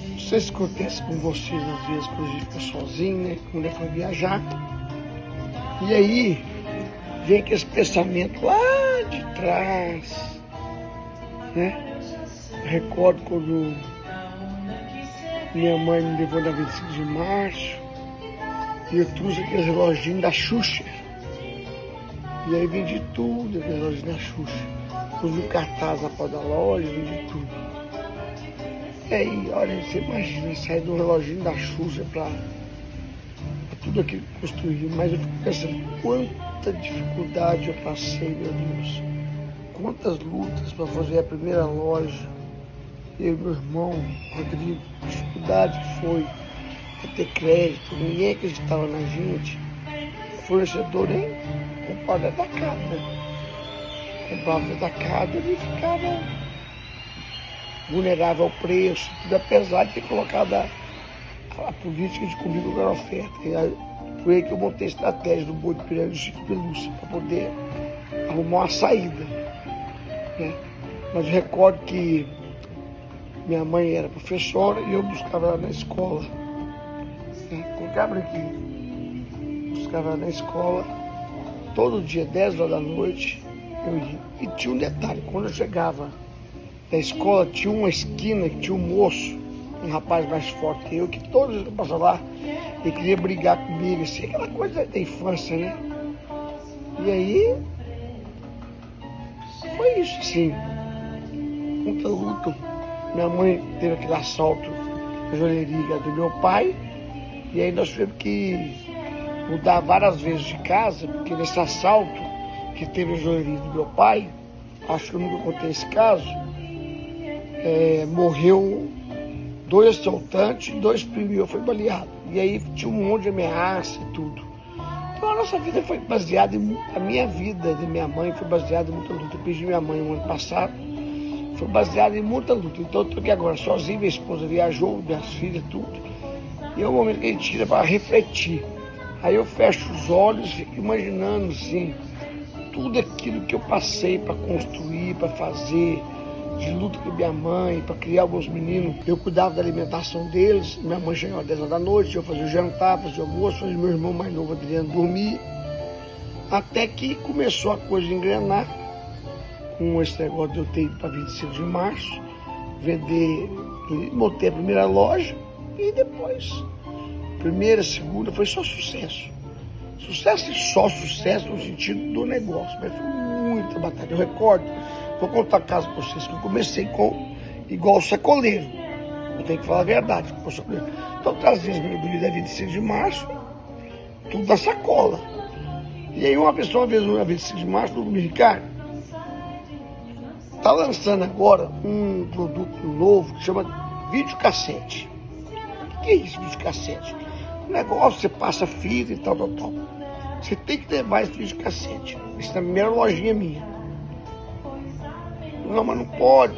Não sei se acontece com vocês às vezes, quando a gente fica sozinho, né? Quando é para viajar. E aí vem aqueles pensamentos lá de trás, né? Eu recordo quando minha mãe me levou na 25 de março e eu trouxe aqueles reloginhos da Xuxa. E aí vendi tudo, aqueles reloginhos da Xuxa. Pus um cartaz na porta da loja, vendi tudo. E aí, olha, você imagina, sair do reloginho da Xuxa pra tudo aquilo que construí. Mas eu fico pensando, quanta dificuldade eu passei, meu Deus. Quantas lutas para fazer a primeira loja. Eu e meu irmão, Rodrigo, a dificuldade que foi para ter crédito, ninguém acreditava na gente. O fornecedor nem comprava atacado, né? Comprava atacado e ficava vulnerável ao preço, tudo apesar de ter colocado a política de comigo na oferta. E aí, foi aí que eu montei a estratégia do boi de pirâmide do Chico Pelúcia, para poder arrumar uma saída, né? Mas eu recordo que minha mãe era professora e eu buscava ela na escola. Com cabra aqui. Buscava ela na escola, todo dia, 10 horas da noite, eu ia. E tinha um detalhe, quando eu chegava da escola, tinha uma esquina que tinha um moço, um rapaz mais forte que eu, que todos os dias que eu passava lá, ele queria brigar comigo, assim, aquela coisa da infância, né? E aí, foi isso, assim, muita luta. Minha mãe teve aquele assalto na joalheria do meu pai, e aí nós tivemos que mudar várias vezes de casa, porque nesse assalto que teve na joalheria do meu pai, acho que eu nunca contei esse caso, morreu 2 assaltantes e 2 primos meus foi baleado. E aí tinha um monte de ameaça e tudo. Então a nossa vida foi baseada a minha vida de minha mãe foi baseada em muita luta. Eu perdi minha mãe no ano passado, foi baseada em muita luta. Então eu estou aqui agora sozinho, minha esposa viajou, minhas filhas, tudo. E é um momento que a gente tira para refletir. Aí eu fecho os olhos e fico imaginando assim, tudo aquilo que eu passei para construir, para fazer, de luta com minha mãe, para criar alguns meninos. Eu cuidava da alimentação deles, minha mãe chegava às 10 horas da noite, eu fazia o jantar, fazia o almoço, fazia meu irmão mais novo, Adriano, dormir. Até que começou a coisa a engrenar, com esse negócio de eu ter ido para 25 de março, vender, montei a primeira loja e depois, primeira, segunda, foi só sucesso. Sucesso e só sucesso no sentido do negócio, mas foi muita batalha. Eu recordo, vou contar caso para vocês, que eu comecei igual sacoleiro, eu tenho que falar a verdade. Então eu trazia as mercadorias da 25 de março, tudo na sacola. E aí uma pessoa, uma vez na 25 de março, falou comigo, Ricardo, tá lançando agora um produto novo que chama videocassete. O que é isso, videocassete? Um negócio, você passa fita e tal. Você tem que levar esse videocassete. Isso é a primeira lojinha minha. Não, mas não pode,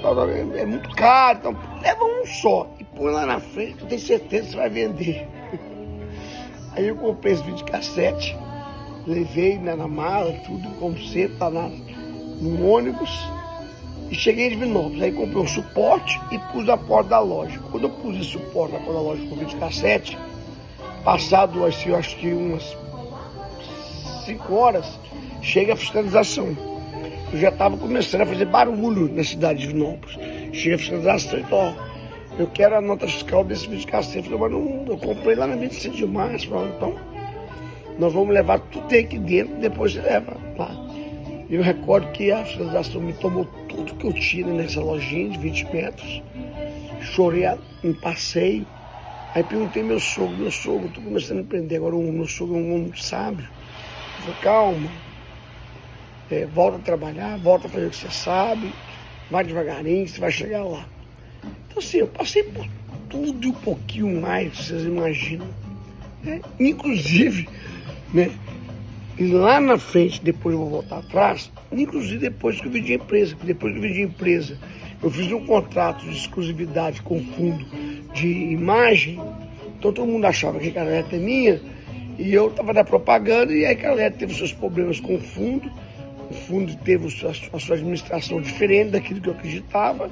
é muito caro. Então, leva um só e põe lá na frente, que eu tenho certeza que você vai vender. Aí eu comprei esse videocassete, levei na mala, tudo, como sempre, tá no ônibus. E cheguei em Divinópolis, aí comprei um suporte e pus na porta da loja. Quando eu pus esse suporte na porta da loja com o videocassete, passado, assim, eu acho que umas 5 horas, chega a fiscalização. Eu já estava começando a fazer barulho na cidade de Divinópolis. Chega a fiscalização e ó, eu quero a nota fiscal desse videocassete. Eu falei, mas não, eu comprei lá na 25 de março, então nós vamos levar tudo aqui dentro e depois você leva lá. Eu recordo que a fiscalização me tomou tudo que eu tinha nessa lojinha de 20 metros. Chorei um passeio. Aí perguntei meu sogro, estou começando a empreender agora, meu sogro é um homem muito sábio. Eu falei, calma, volta a trabalhar, volta a fazer o que você sabe, vai devagarinho, você vai chegar lá. Então assim, eu passei por tudo e um pouquinho mais, vocês imaginam. Inclusive, né? E lá na frente, depois eu vou voltar atrás, inclusive depois que eu vendi a empresa. Depois que eu vendi a empresa, eu fiz um contrato de exclusividade com o fundo de imagem. Então todo mundo achava que a Caleta é minha e eu estava na propaganda e a Caleta teve seus problemas com o fundo. O fundo teve a sua administração diferente daquilo que eu acreditava.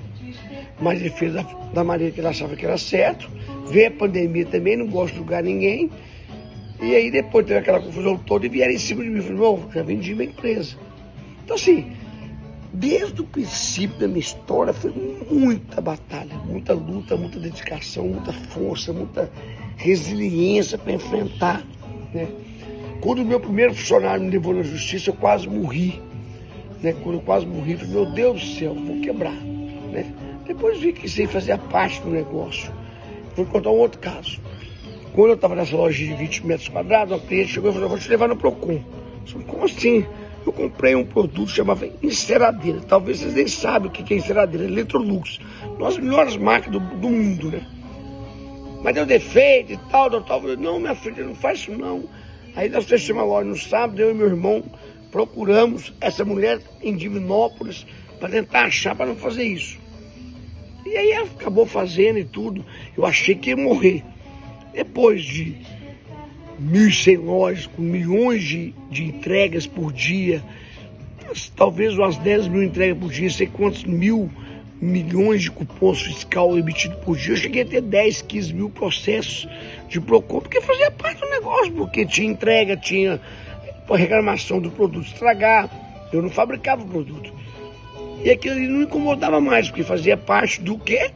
mas ele fez da maneira que ele achava que era certo. Veio a pandemia também, não gosto de julgar ninguém. E aí depois teve aquela confusão toda e vieram em cima de mim. Falei, não, já vendi minha empresa. Então assim, desde o princípio da minha história foi muita batalha, muita luta, muita dedicação, muita força, muita resiliência para enfrentar, né? Quando o meu primeiro funcionário me levou na justiça, eu quase morri, né? Quando eu quase morri, eu falei, meu Deus do céu, vou quebrar, né? Depois vi que isso aí fazia parte do negócio. Vou contar um outro caso. Quando eu estava nessa loja de 20 metros quadrados, uma cliente chegou e falou, vou te levar no Procon. Eu falei, como assim? Eu comprei um produto que chamava enceradeira. Talvez vocês nem sabem o que é enceradeira, Electrolux. Uma das melhores marcas do mundo, né? Mas deu defeito e tal, Eu falei, não, minha filha, não faz isso não. Aí nós fechamos a loja no sábado, eu e meu irmão procuramos essa mulher em Divinópolis para tentar achar, para não fazer isso. E aí ela acabou fazendo e tudo. Eu achei que ia morrer. Depois de 1.100 lojas, com milhões de entregas por dia, talvez umas 10 mil entregas por dia, sei quantos milhões de cupons fiscal emitidos por dia, eu cheguei a ter 10, 15 mil processos de Procon, porque fazia parte do negócio, porque tinha entrega, tinha reclamação do produto estragar, eu não fabricava o produto. E aquilo ali não me incomodava mais, porque fazia parte do quê?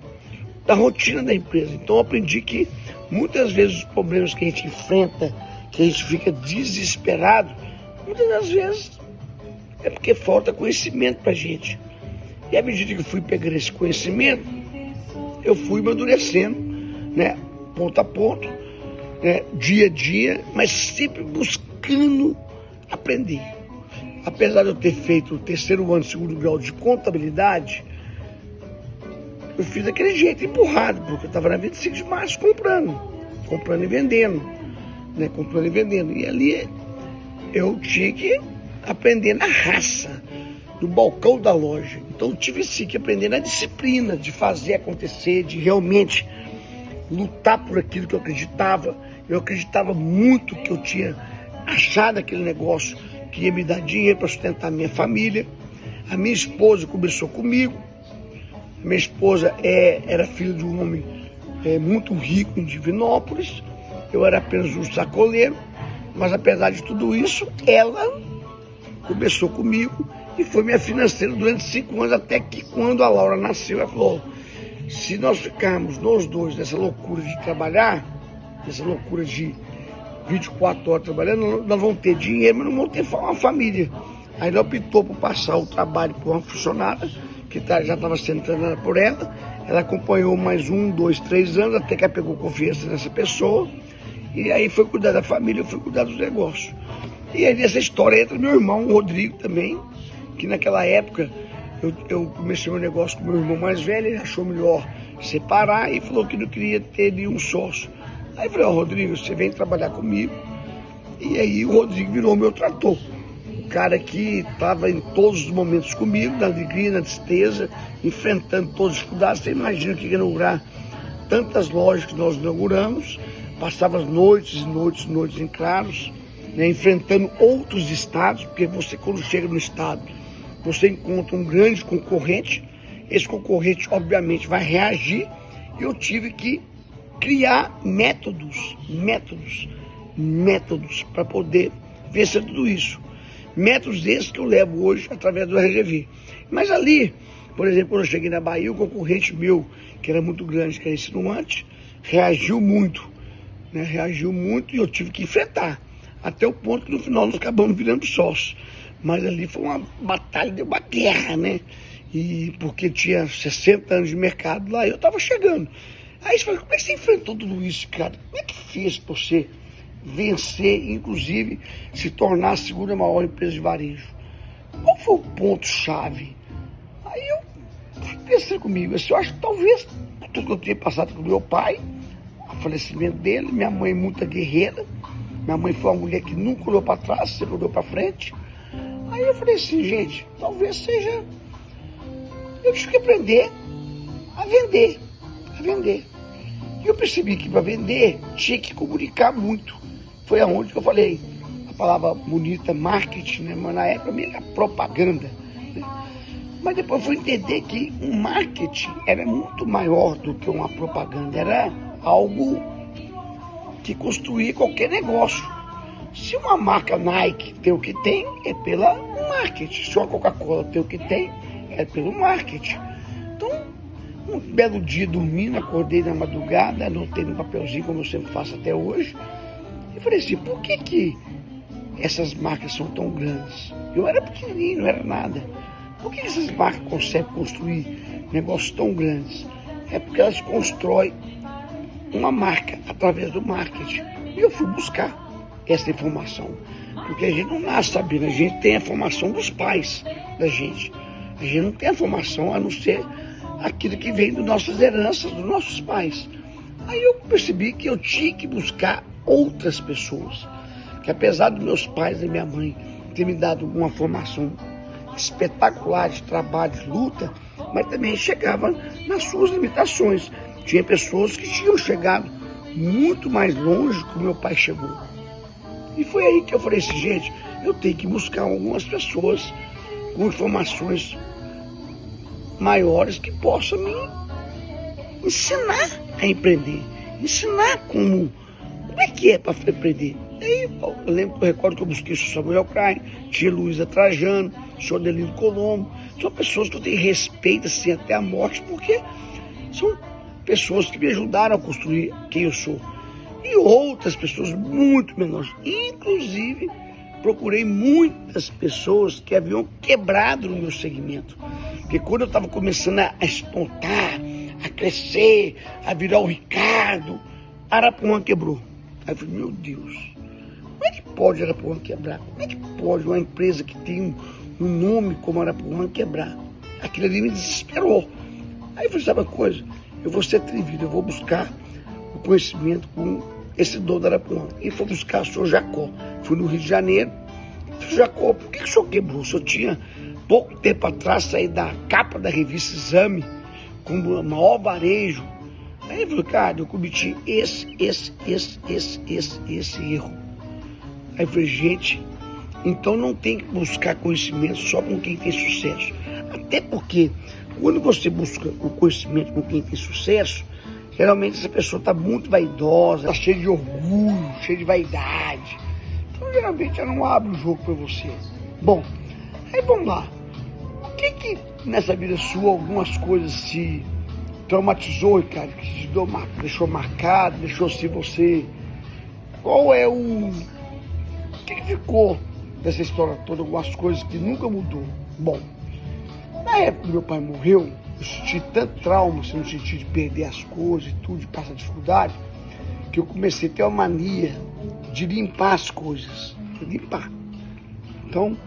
Da rotina da empresa. Então eu aprendi que muitas vezes os problemas que a gente enfrenta, que a gente fica desesperado, muitas das vezes é porque falta conhecimento pra gente. E à medida que eu fui pegando esse conhecimento, eu fui amadurecendo, né, ponto a ponto, né, dia a dia, mas sempre buscando aprender. Apesar de eu ter feito o 3º ano, 2º grau de contabilidade, eu fiz daquele jeito, empurrado, porque eu estava na 25 de março comprando e vendendo, né, comprando e vendendo. E ali eu tinha que aprender na raça, do balcão da loja. Então eu tive sim que aprender na disciplina de fazer acontecer, de realmente lutar por aquilo que eu acreditava. Eu acreditava muito que eu tinha achado aquele negócio que ia me dar dinheiro para sustentar a minha família. A minha esposa começou comigo. A minha esposa era filha de um homem muito rico em Divinópolis. Eu era apenas um sacoleiro. Mas apesar de tudo isso, ela começou comigo e foi minha financeira durante 5 anos, até que quando a Laura nasceu, ela falou, se nós ficarmos nós dois nessa loucura de trabalhar, nessa loucura de 24 horas trabalhando, nós vamos ter dinheiro, mas não vamos ter uma família. Aí ela optou por passar o trabalho por uma funcionária, que já estava sendo treinada por ela. Ela acompanhou mais 1, 2, 3 anos, até que ela pegou confiança nessa pessoa. E aí foi cuidar da família, eu fui cuidar dos negócios. E aí nessa história entra meu irmão, o Rodrigo também, que naquela época eu comecei meu negócio com meu irmão mais velho, ele achou melhor separar e falou que não queria ter nenhum sócio. Aí eu falei, Rodrigo, você vem trabalhar comigo. E aí o Rodrigo virou meu trator. O cara que estava em todos os momentos comigo, na alegria, na tristeza, enfrentando todas as dificuldades. Você imagina que inaugurar tantas lojas que nós inauguramos, passava as noites e noites e noites em claros, né, enfrentando outros estados, porque você quando chega no estado, você encontra um grande concorrente, esse concorrente obviamente vai reagir, e eu tive que criar métodos para poder vencer tudo isso. Métodos esses que eu levo hoje através do RGV. Mas ali, por exemplo, quando eu cheguei na Bahia, o concorrente meu, que era muito grande, que era insinuante, reagiu muito, né? Reagiu muito e eu tive que enfrentar. Até o ponto que no final nós acabamos virando sócios. Mas ali foi uma batalha, deu uma guerra, né? E porque tinha 60 anos de mercado lá e eu estava chegando. Aí você fala, como é que você enfrentou tudo isso, cara? Como é que fez pra você vencer, inclusive se tornar a 2ª maior empresa de varejo? Qual foi o ponto-chave? Aí eu pensei comigo, assim, eu acho que talvez tudo que eu tinha passado com meu pai, o falecimento dele, minha mãe muito guerreira, minha mãe foi uma mulher que nunca olhou para trás, sempre olhou para frente. Aí eu falei assim, gente, talvez seja, eu tive que aprender a vender. E eu percebi que para vender tinha que comunicar muito. Foi aonde que eu falei a palavra bonita, marketing, né? Mas na época era propaganda, né? Mas depois fui entender que o marketing era muito maior do que uma propaganda, era algo que construía qualquer negócio. Se uma marca Nike tem o que tem, é pela marketing. Se uma Coca-Cola tem o que tem, é pelo marketing. Então, um belo dia dormindo, acordei na madrugada, anotei no papelzinho, como eu sempre faço até hoje, e falei assim, por que essas marcas são tão grandes? Eu era pequenininho, não era nada. Por que essas marcas conseguem construir negócios tão grandes? É porque elas constroem uma marca através do marketing. E eu fui buscar essa informação. Porque a gente não nasce sabendo, a gente tem a formação dos pais da gente. A gente não tem a formação a não ser aquilo que vem das nossas heranças, dos nossos pais. Aí eu percebi que eu tinha que buscar outras pessoas. Que apesar dos meus pais e minha mãe ter me dado uma formação espetacular de trabalho, de luta, mas também chegava nas suas limitações. Tinha pessoas que tinham chegado muito mais longe que o meu pai chegou. E foi aí que eu falei assim, gente, eu tenho que buscar algumas pessoas com informações maiores que possam me ensinar a empreender, ensinar como é que é para empreender. Aí eu recordo que eu busquei o Sr. Samuel Klein, tia Luísa Trajano, o Sr. Delino Colombo. São pessoas que eu tenho respeito assim até a morte, porque são pessoas que me ajudaram a construir quem eu sou. E outras pessoas muito menores. Inclusive, procurei muitas pessoas que haviam quebrado no meu segmento. Porque quando eu estava começando a espontar, a crescer, a virar o Ricardo, Arapuã quebrou. Aí eu falei, meu Deus, como é que pode Arapuã quebrar? Como é que pode uma empresa que tem um nome como Arapuã quebrar? Aquilo ali me desesperou. Aí eu falei, sabe uma coisa? Eu vou ser atrevido, eu vou buscar o conhecimento com esse dono da Arapuã. E fui buscar o senhor Jacó. Fui no Rio de Janeiro. Senhor Jacó, por que o senhor quebrou? O senhor tinha pouco tempo atrás saído da capa da revista Exame com o maior varejo. Aí eu falei, cara, eu cometi esse erro. Aí eu falei, gente, então não tem que buscar conhecimento só com quem tem sucesso. Até porque, quando você busca o conhecimento com quem tem sucesso, geralmente essa pessoa está muito vaidosa, está cheia de orgulho, cheia de vaidade. Então, geralmente, ela não abre o jogo para você. Bom, aí vamos lá. O que nessa vida sua, algumas coisas se traumatizou, cara, que te deixou marcado, deixou se você... Qual é o que ficou dessa história toda, algumas coisas que nunca mudou? Bom, na época que meu pai morreu, eu senti tanto trauma, assim, no sentido de perder as coisas e tudo, de passar dificuldade, que eu comecei a ter uma mania de limpar as coisas, limpar. Então,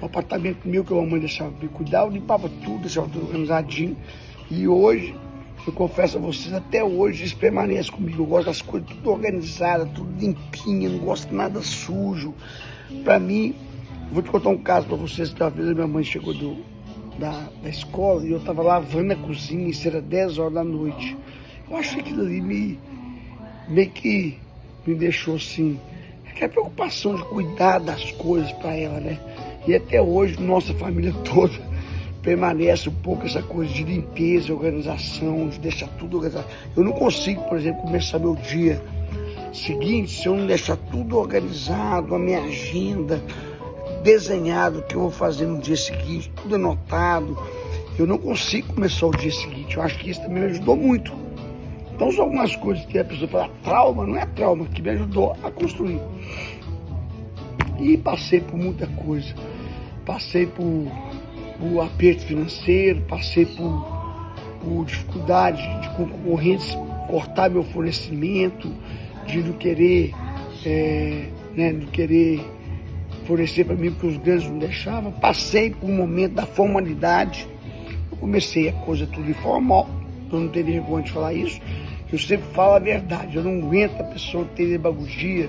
o apartamento meu que a mamãe deixava me cuidar, eu limpava tudo, deixava tudo organizadinho. E hoje, eu confesso a vocês, até hoje isso permanece comigo. Eu gosto das coisas tudo organizadas, tudo limpinho, não gosto de nada sujo. Pra mim, vou te contar um caso pra vocês, que uma vez a minha mãe chegou da escola e eu tava lavando a cozinha, isso era 10 horas da noite. Eu acho que aquilo ali meio que me deixou assim, aquela preocupação de cuidar das coisas pra ela, né? E até hoje, nossa família toda permanece um pouco essa coisa de limpeza, organização, de deixar tudo organizado. Eu não consigo, por exemplo, começar meu dia seguinte se eu não deixar tudo organizado, a minha agenda, desenhado, o que eu vou fazer no dia seguinte, tudo anotado. Eu não consigo começar o dia seguinte. Eu acho que isso também me ajudou muito. Então são algumas coisas que a pessoa fala, trauma, não é trauma, que me ajudou a construir. E passei por muita coisa. Passei por aperto financeiro, passei por dificuldade de concorrentes cortar meu fornecimento, de não querer, não querer fornecer para mim porque os grandes não deixavam. Passei por um momento da formalidade. Eu comecei a coisa tudo informal, eu não tenho vergonha de falar isso. Eu sempre falo a verdade, eu não aguento a pessoa ter demagogia.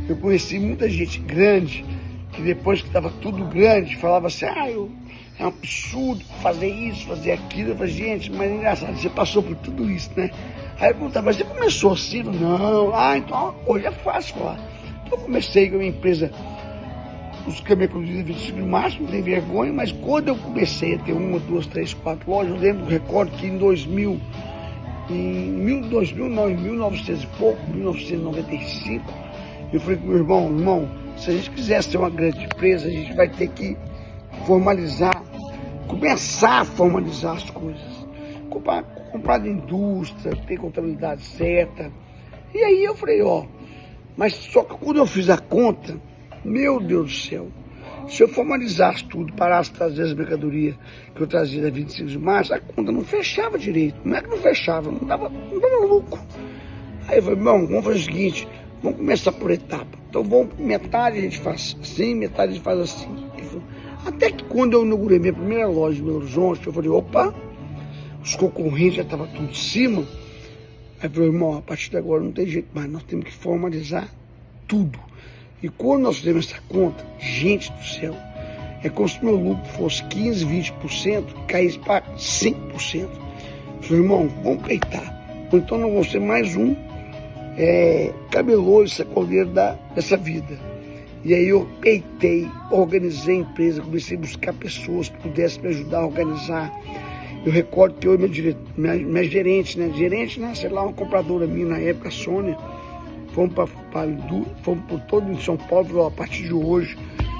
Eu conheci muita gente grande que depois que estava tudo grande, falava assim, é um absurdo fazer isso, fazer aquilo. Eu falei, gente, mas é engraçado, você passou por tudo isso, né? Aí eu perguntava, mas você começou assim? Não, então hoje é fácil falar. Então eu comecei com a minha empresa os caminhões de 25 de março, não tem vergonha, mas quando eu comecei a ter 1, 2, 3, 4 lojas, eu lembro do recorde que em 1900 e pouco, 1995, eu falei com meu irmão, se a gente quiser ser uma grande empresa, a gente vai ter que formalizar, começar a formalizar as coisas. Comprar de indústria, ter contabilidade certa. E aí eu falei, mas só que quando eu fiz a conta, meu Deus do céu, se eu formalizasse tudo, parasse de trazer as mercadorias que eu trazia da 25 de março, a conta não fechava direito. Não é que não fechava, não dava lucro. Aí eu falei, vamos fazer o seguinte, vamos começar por etapa. Então metade a gente faz assim, metade a gente faz assim. Até que quando eu inaugurei minha primeira loja em Belo Horizonte, eu falei, opa, os concorrentes já estavam tudo em cima. Aí eu falei, irmão, a partir de agora não tem jeito mais, nós temos que formalizar tudo. E quando nós fizemos essa conta, gente do céu, é como se meu lucro fosse 15, 20%, caísse para 5%. Eu falei, irmão, vamos peitar. Ou então não vou ser mais um cabeloso, sacoleiro dessa vida. E aí eu peitei, organizei a empresa, comecei a buscar pessoas que pudessem me ajudar a organizar. Eu recordo que eu e minha gerente, sei lá, uma compradora minha na época, a Sônia, fomos por todo em São Paulo, falou, a partir de hoje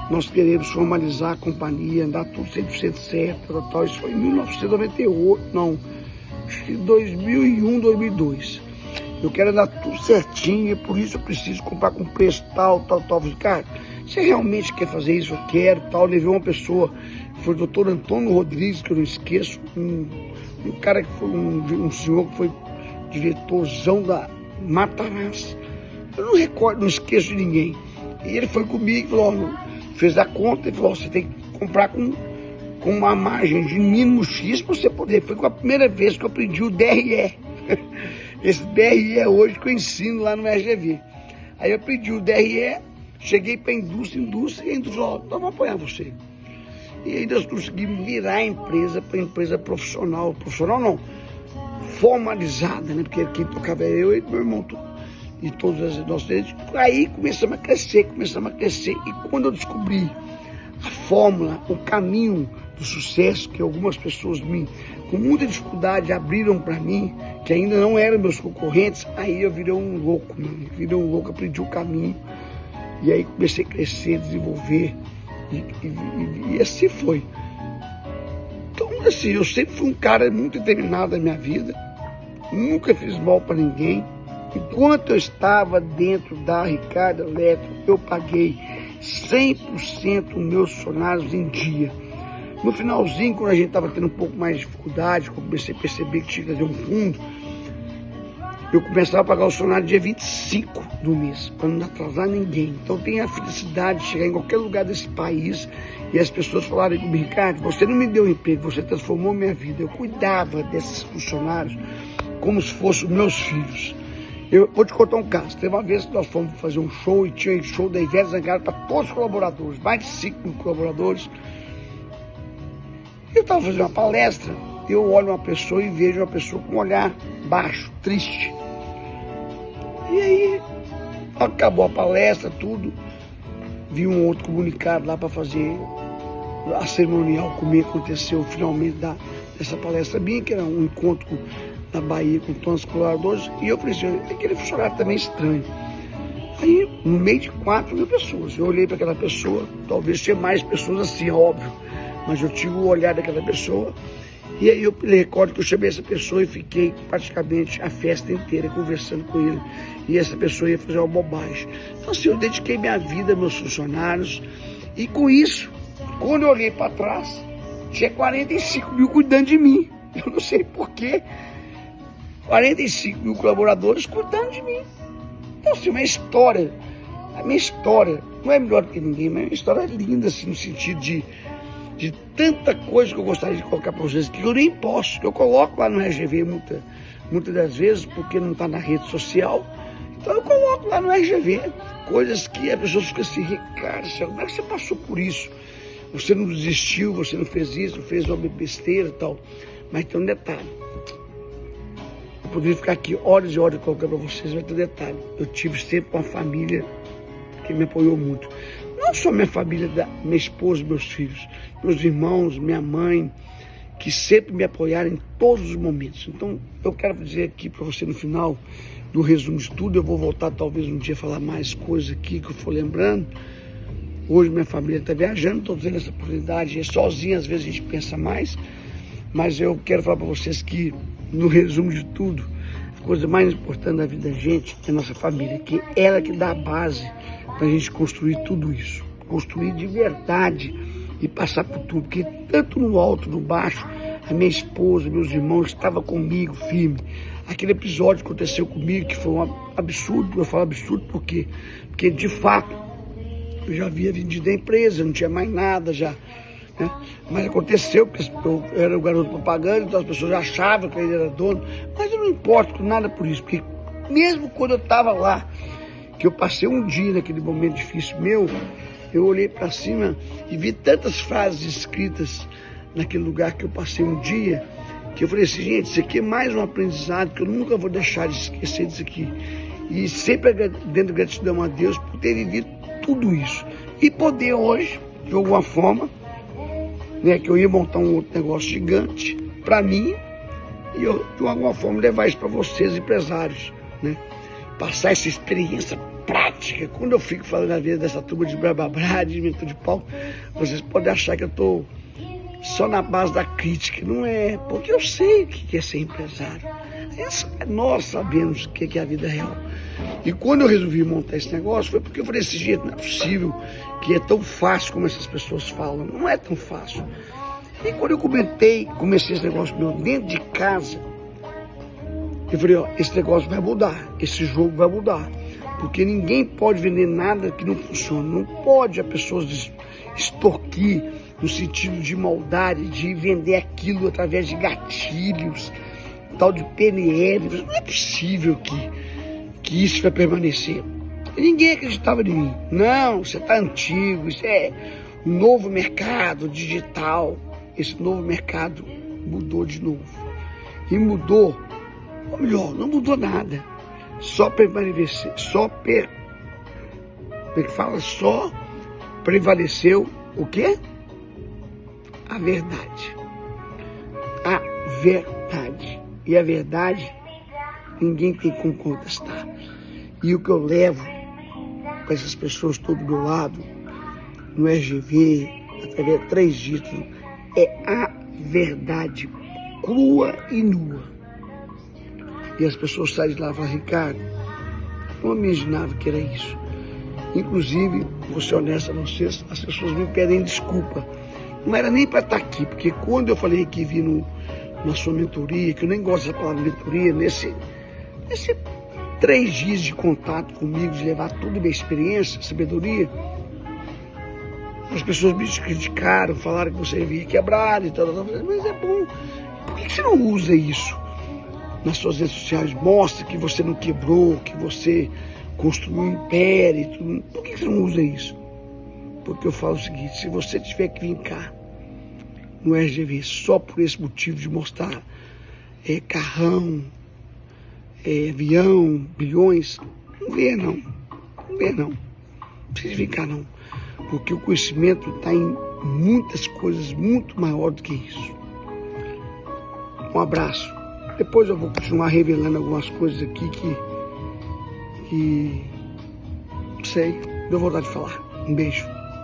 nós queremos formalizar a companhia, andar tudo 100% certo, tal. Isso foi em 1998, não, acho que 2001, 2002. Eu quero andar tudo certinho, e por isso eu preciso comprar com preço tal. Falei, cara, você realmente quer fazer isso? Eu quero, tal. Eu levei uma pessoa, foi o doutor Antônio Rodrigues, que eu não esqueço, um cara que foi um senhor que foi diretorzão da Matarazzo. Eu não recordo, não esqueço de ninguém. E ele foi comigo e falou, fez a conta e falou, você tem que comprar com uma margem de mínimo X para você poder. Foi a primeira vez que eu aprendi o DRE. Esse DRE é hoje que eu ensino lá no RGV. Aí eu aprendi o DRE, cheguei para a indústria e a indústria falou, nós vamos apoiar você. E aí nós conseguimos virar a empresa para empresa profissional não, formalizada, né? Porque quem tocava era eu e meu irmão e todos os nossos dedos. Aí começamos a crescer. E quando eu descobri a fórmula, o caminho do sucesso, que algumas pessoas com muita dificuldade abriram para mim, que ainda não eram meus concorrentes, aí eu virei um louco, aprendi o caminho. E aí comecei a crescer, desenvolver, e assim foi. Então, assim, eu sempre fui um cara muito determinado na minha vida, nunca fiz mal para ninguém. Enquanto eu estava dentro da Ricardo Eletro, eu paguei 100% os meus funcionários em dia. No finalzinho, quando a gente estava tendo um pouco mais de dificuldade, quando eu comecei a perceber que tinha que fazer um fundo, eu começava a pagar o funcionário dia 25 do mês, para não atrasar ninguém. Então eu tenho a felicidade de chegar em qualquer lugar desse país e as pessoas falarem comigo, Ricardo, você não me deu emprego, você transformou minha vida. Eu cuidava desses funcionários como se fossem meus filhos. Eu vou te contar um caso. Teve uma vez que nós fomos fazer um show e tinha um show da Ivete Sangalo para todos os colaboradores, mais de 5 mil colaboradores. Eu estava fazendo uma palestra, eu olho uma pessoa e vejo uma pessoa com um olhar baixo, triste. E aí, acabou a palestra, tudo, vi um outro comunicado lá para fazer a cerimonial, como aconteceu finalmente dessa palestra minha, que era um encontro na Bahia com todos os colaboradores, e eu falei assim, aquele funcionário também estranho. Aí, no meio de 4 mil pessoas, eu olhei para aquela pessoa, talvez tinha mais pessoas assim, óbvio, mas eu tive o olhar daquela pessoa, e aí eu me recordo que eu chamei essa pessoa e fiquei praticamente a festa inteira conversando com ele, e essa pessoa ia fazer uma bobagem. Então assim, eu dediquei minha vida aos meus funcionários, e com isso, quando eu olhei para trás, tinha 45 mil cuidando de mim. Eu não sei porquê, 45 mil colaboradores cuidando de mim. Então assim, a minha história não é melhor que ninguém, mas a minha história é linda assim, no sentido de tanta coisa que eu gostaria de colocar para vocês, que eu nem posso. Eu coloco lá no RGV muitas das vezes, porque não está na rede social. Então eu coloco lá no RGV coisas que as pessoas ficam assim, cara, como é que você passou por isso? Você não desistiu, você não fez isso, não fez uma besteira e tal. Mas tem um detalhe. Eu poderia ficar aqui horas e horas colocando para vocês, mas tem um detalhe. Eu tive sempre uma família que me apoiou muito. Não só minha família, minha esposa, meus filhos, meus irmãos, minha mãe, que sempre me apoiaram em todos os momentos. Então, eu quero dizer aqui para você no final do resumo de tudo, eu vou voltar talvez um dia a falar mais coisas aqui que eu for lembrando. Hoje minha família está viajando, estou tendo essa oportunidade, sozinho às vezes a gente pensa mais, mas eu quero falar para vocês que, no resumo de tudo, a coisa mais importante da vida da gente é a nossa família, que é ela que dá a base para a gente construir tudo isso, construir de verdade e passar por tudo, porque tanto no alto, no baixo, a minha esposa, meus irmãos estavam comigo firme. Aquele episódio que aconteceu comigo, que foi um absurdo, eu falo absurdo por quê? Porque de fato eu já havia vendido a empresa, não tinha mais nada já, né? Mas aconteceu, porque eu era o garoto propaganda, então as pessoas achavam que ele era dono, mas eu não importo com nada por isso, porque mesmo quando eu estava lá, que eu passei um dia naquele momento difícil meu, eu olhei para cima e vi tantas frases escritas naquele lugar que eu passei um dia, que eu falei assim, gente, isso aqui é mais um aprendizado que eu nunca vou deixar de esquecer disso aqui. E sempre dando gratidão a Deus por ter vivido tudo isso. E poder hoje, de alguma forma, né, que eu ia montar um outro negócio gigante para mim, e eu, de alguma forma, levar isso para vocês, empresários, né? Passar essa experiência prática. Quando eu fico falando a vida dessa turma de blá, de inventor de pau, vocês podem achar que eu estou só na base da crítica. Não é, porque eu sei o que é ser empresário. Nós sabemos o que é a vida real. E quando eu resolvi montar esse negócio, foi porque eu falei assim, gente, não é possível que é tão fácil como essas pessoas falam. Não é tão fácil. E quando eu comecei esse negócio meu dentro de casa, eu falei, ó, esse negócio vai mudar, esse jogo vai mudar. Porque ninguém pode vender nada que não funciona. Não pode a pessoa extorquir no sentido de maldade, de vender aquilo através de gatilhos, tal de PNL. Não é possível que isso vai permanecer. E ninguém acreditava em mim. Não, você está antigo, isso é um novo mercado digital. Esse novo mercado mudou de novo. E mudou, ou melhor, não mudou nada. Só permaneceu, só prevaleceu o quê? A verdade. A verdade. E a verdade, ninguém tem como contestar. E o que eu levo para essas pessoas que estão do meu lado, no RGV, através de 3 dígitos, é a verdade crua e nua. E as pessoas saem de lá e falam, Ricardo, não imaginava que era isso. Inclusive, vou ser honesto a vocês, as pessoas me pedem desculpa. Não era nem para estar aqui, porque quando eu falei que vi na sua mentoria, que eu nem gosto da palavra mentoria, nesse 3 dias de contato comigo, de levar toda a minha experiência, sabedoria, as pessoas me criticaram, falaram que você vinha quebrado e tal, mas é bom. Por que você não usa isso nas suas redes sociais? Mostra que você não quebrou, que você construiu um império e tudo. Por que você não usa isso? Porque eu falo o seguinte, se você tiver que vir cá no RGV só por esse motivo de mostrar carrão, avião, bilhões, não venha não. Não venha não. Não precisa vir cá não. Porque o conhecimento está em muitas coisas muito maior do que isso. Um abraço. Depois eu vou continuar revelando algumas coisas aqui que não sei, deu vontade de falar. Um beijo.